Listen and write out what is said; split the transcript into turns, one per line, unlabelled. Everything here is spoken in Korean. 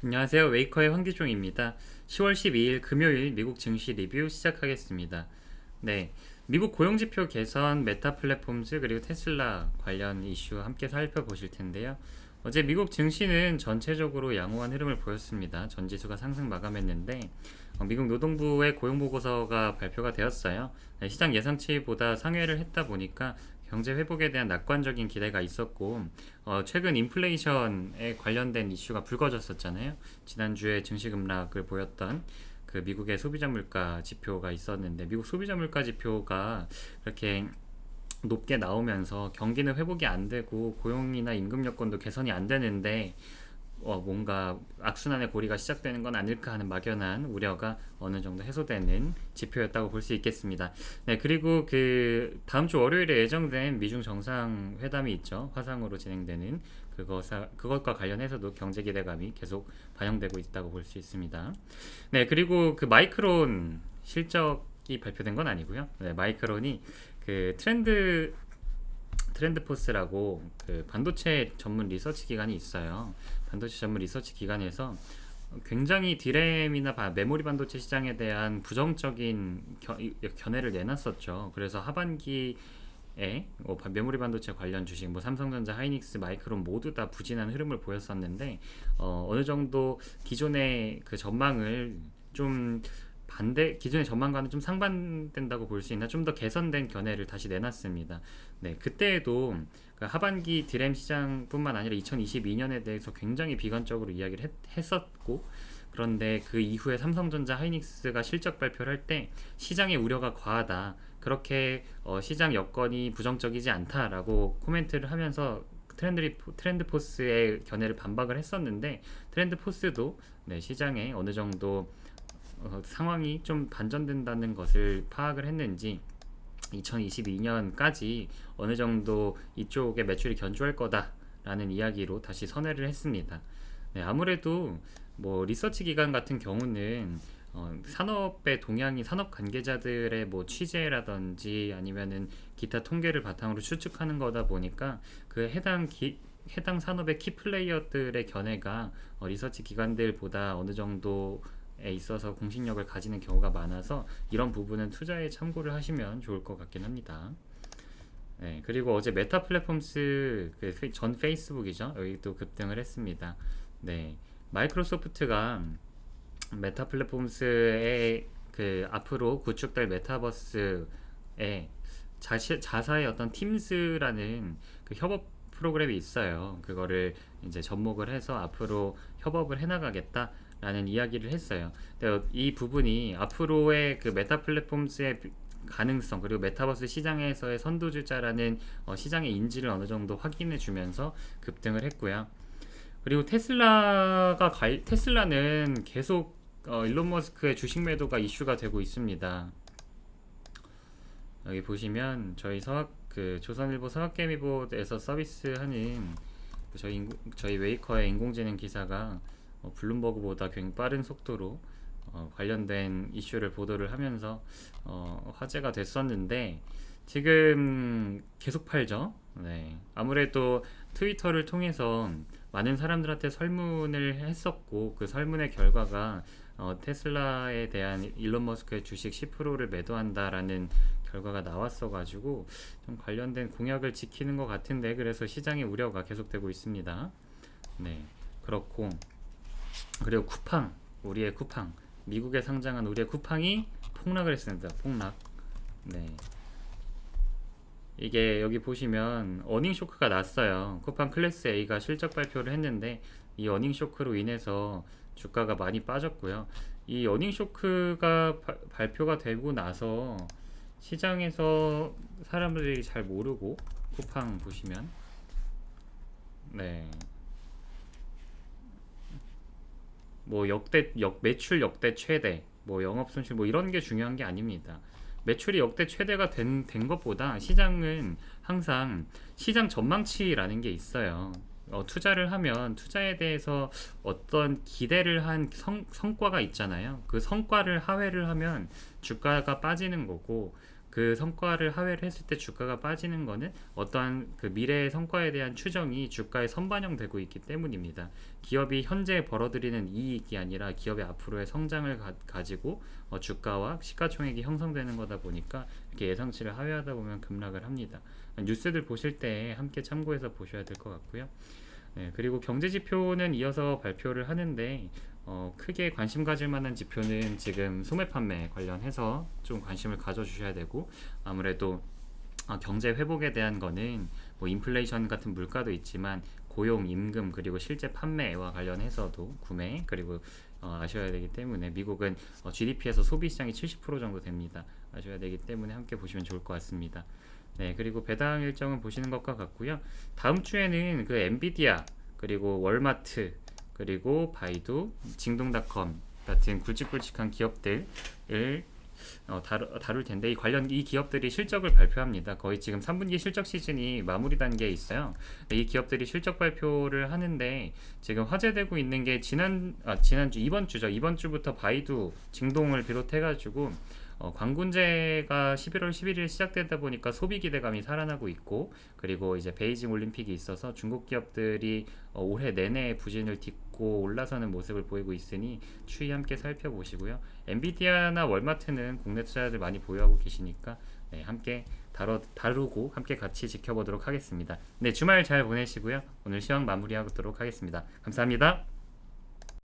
안녕하세요. 웨이커의 황기종입니다. 10월 12일 금요일 미국 증시 리뷰 시작하겠습니다. 네, 미국 고용지표 개선, 메타 플랫폼즈 그리고 테슬라 관련 이슈 함께 살펴보실 텐데요. 어제 미국 증시는 전체적으로 양호한 흐름을 보였습니다. 전 지수가 상승 마감했는데 미국 노동부의 고용보고서가 발표가 되었어요. 네, 시장 예상치보다 상회를 했다 보니까 경제 회복에 대한 낙관적인 기대가 있었고 최근 인플레이션에 관련된 이슈가 불거졌었잖아요. 지난주에 증시 급락을 보였던 그 미국의 소비자 물가 지표가 있었는데 미국 소비자 물가 지표가 그렇게 높게 나오면서 경기는 회복이 안 되고 고용이나 임금 여건도 개선이 안 되는데 뭔가 악순환의 고리가 시작되는 건 아닐까 하는 막연한 우려가 어느 정도 해소되는 지표였다고 볼 수 있겠습니다. 네, 그리고 그 다음 주 월요일에 예정된 미중 정상회담이 있죠. 화상으로 진행되는 그것과 관련해서도 경제 기대감이 계속 반영되고 있다고 볼 수 있습니다. 네, 그리고 그 마이크론 실적이 발표된 건 아니고요. 네, 마이크론이 그 트렌드포스라고 그 반도체 전문 리서치 기관이 있어요. 반도체 전문 리서치 기관에서 굉장히 디램이나 메모리 반도체 시장에 대한 부정적인 견해를 내놨었죠. 그래서 하반기에 메모리 반도체 관련 주식, 뭐 삼성전자, 하이닉스, 마이크론 모두 다 부진한 흐름을 보였었는데 어느 정도 기존의 그 전망을 좀 기존의 전망과는 좀 상반된다고 볼 수 있나 좀 더 개선된 견해를 다시 내놨습니다. 네, 그때에도 그 하반기 디램 시장뿐만 아니라 2022년에 대해서 굉장히 비관적으로 이야기를 했었고 그런데 그 이후에 삼성전자, 하이닉스가 실적 발표를 할 때 시장의 우려가 과하다. 그렇게 시장 여건이 부정적이지 않다라고 코멘트를 하면서 트렌드포스의 견해를 반박을 했었는데 트렌드포스도 네, 시장에 어느 정도 상황이 좀 반전된다는 것을 파악을 했는지 2022년까지 어느 정도 이쪽에 매출이 견조할 거다라는 이야기로 다시 선회를 했습니다. 네, 아무래도 뭐 리서치 기관 같은 경우는 산업의 동향이 산업 관계자들의 뭐 취재라든지 아니면은 기타 통계를 바탕으로 추측하는 거다 보니까 그 해당 산업의 키 플레이어들의 견해가 리서치 기관들보다 어느 정도 에 있어서 공신력을 가지는 경우가 많아서 이런 부분은 투자에 참고를 하시면 좋을 것 같긴 합니다. 네, 그리고 어제 메타 플랫폼스 전 페이스북이죠. 여기도 급등을 했습니다. 네, 마이크로소프트가 메타 플랫폼스의 그 앞으로 구축될 메타버스에 자사의 어떤 팀스라는 그 협업 프로그램이 있어요. 그거를 이제 접목을 해서 앞으로 협업을 해나가겠다. 라는 이야기를 했어요. 근데 이 부분이 앞으로의 그 메타 플랫폼스의 가능성 그리고 메타버스 시장에서의 선두주자라는 시장의 인지를 어느 정도 확인해 주면서 급등을 했고요. 그리고 테슬라는 계속 일론 머스크의 주식 매도가 이슈가 되고 있습니다. 여기 보시면 그 조선일보 서학개미보에서 서비스하는 저희 웨이커의 인공지능 기사가 블룸버그보다 굉장히 빠른 속도로 관련된 이슈를 보도를 하면서 화제가 됐었는데 지금 계속 팔죠. 네. 아무래도 트위터를 통해서 많은 사람들한테 설문을 했었고 그 설문의 결과가 테슬라에 대한 일론 머스크의 주식 10%를 매도한다라는 결과가 나왔어가지고 좀 관련된 공약을 지키는 것 같은데 그래서 시장의 우려가 계속되고 있습니다. 네, 그렇고 그리고 우리의 쿠팡, 미국에 상장한 우리의 쿠팡이 폭락을 했습니다. 폭락. 네. 이게 여기 보시면 어닝 쇼크가 났어요. 쿠팡 클래스 A가 실적 발표를 했는데 이 어닝 쇼크로 인해서 주가가 많이 빠졌고요. 이 어닝 쇼크가 발표가 되고 나서 시장에서 사람들이 잘 모르고 쿠팡 보시면 네. 뭐 매출 역대 최대, 뭐 영업 손실 뭐 이런 게 중요한 게 아닙니다. 매출이 역대 최대가 된 것보다 시장은 항상 시장 전망치라는 게 있어요. 투자를 하면 투자에 대해서 어떤 기대를 한 성과가 있잖아요. 그 성과를 하회를 하면 주가가 빠지는 거고 그 성과를 하회를 했을 때 주가가 빠지는 거는 어떠한 그 미래의 성과에 대한 추정이 주가에 선반영되고 있기 때문입니다. 기업이 현재 벌어들이는 이익이 아니라 기업의 앞으로의 성장을 가지고 주가와 시가총액이 형성되는 거다 보니까 이렇게 예상치를 하회하다 보면 급락을 합니다. 뉴스들 보실 때 함께 참고해서 보셔야 될 것 같고요. 네, 그리고 경제 지표는 이어서 발표를 하는데 크게 관심 가질 만한 지표는 지금 소매 판매 관련해서 좀 관심을 가져주셔야 되고, 아무래도 경제 회복에 대한 거는 뭐 인플레이션 같은 물가도 있지만 고용, 임금, 그리고 실제 판매와 관련해서도 구매, 그리고 아셔야 되기 때문에 미국은 GDP에서 소비 시장이 70% 정도 됩니다. 아셔야 되기 때문에 함께 보시면 좋을 것 같습니다. 네, 그리고 배당 일정은 보시는 것과 같고요. 다음 주에는 그 엔비디아, 그리고 월마트, 그리고 바이두, 징동닷컴 같은 굵직굵직한 기업들을 다룰 텐데, 이 기업들이 실적을 발표합니다. 거의 지금 3분기 실적 시즌이 마무리 단계에 있어요. 이 기업들이 실적 발표를 하는데 지금 화제되고 있는 게 지난주 이번 주죠. 이번 주부터 바이두, 징동을 비롯해가지고 광군제가 11월 11일 시작되다 보니까 소비 기대감이 살아나고 있고, 그리고 이제 베이징 올림픽이 있어서 중국 기업들이 올해 내내 부진을 딛고 올라서는 모습을 보이고 있으니 추이 함께 살펴보시고요. 엔비디아나 월마트는 국내 투자자들 많이 보유하고 계시니까 네, 함께 다루고 함께 같이 지켜보도록 하겠습니다. 네, 주말 잘 보내시고요. 오늘 시황 마무리하도록 하겠습니다. 감사합니다.